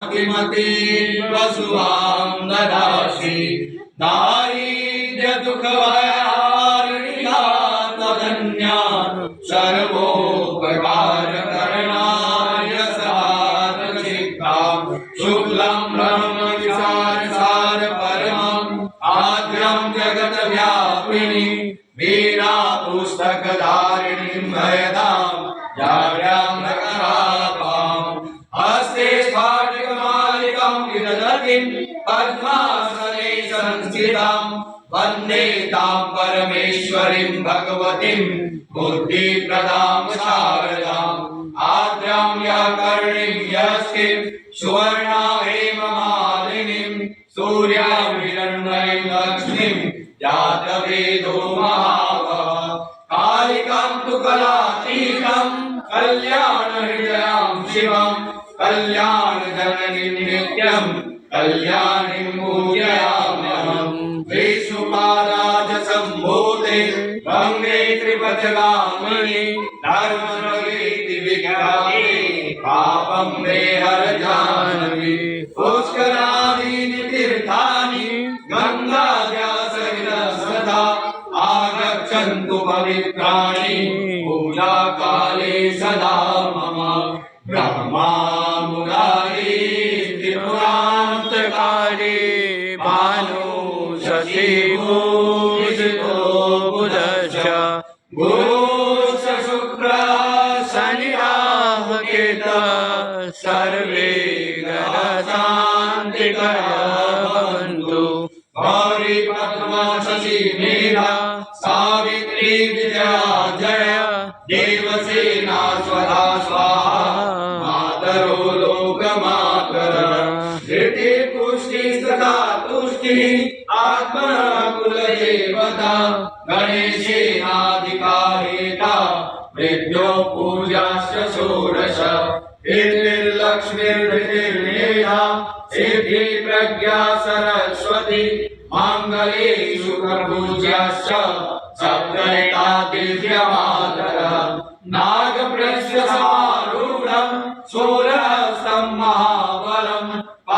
किमति वसुवां ददासि दारिद्र्य दुख भयारिणा तदन्या सर्वोपकार करणाय साधकचित्ता शुक्लं ब्रह्म विचार सार परमं आद्यं जगत व्यापिनी वीणा पुस्तक धारिणीं भयदां जाड्यां नगरापां हस्ते स्फाटिकमालिकां विदधतीं पद्मासने संस्थितां वन्दे तां परमेश्वरीं भगवतीं बुद्धिप्रदां शारदाम् आद्यां या कर्णीं यस्तिं सुवर्णा हेममालिनीं सूर्यां हिरण्मयीं लक्ष्मीं जातवेदो महावः कालिकां तु कलातीतं कल्याणहृदयां शिवं कल्याणजननीं नित्यं कल्याणीं पूजयाम्यहं विष्णुपादाजसम्भूते गङ्गे त्रिपथगामिनि धर्मरवेति विख्याते पापं मे हर जाह्नवी पुष्कराणीनि तीर्थानि गङ्गाद्या सदा आगच्छन्तु पवित्राणि पूजाकाले सदा मम ब्रह्मा मुरारी त्रिपुरान्तकारी भानु शशिभूषितो बुधश्च गुरुश्च शुक्रः शनिराः केतुः सर्वे ग्रहशान्तिकरः भवन्तु गौरी पद्मा शशि मेधा सावित्री विजया जया देवसेना स्वधा स्वाहा मातरो लोकमातरः धृति पुष्टि तथा तुष्टि आत्मा कुलदेवता गणेशेनाधिकारेता वृद्ध्यो पूजाश्च षोडश कीर्तिर्लक्ष्मीर्हृतिर्मेधा सिद्धि प्रज्ञा सरस्वती माङ्गल्ये शुकपूज्याश्च सप्तैताति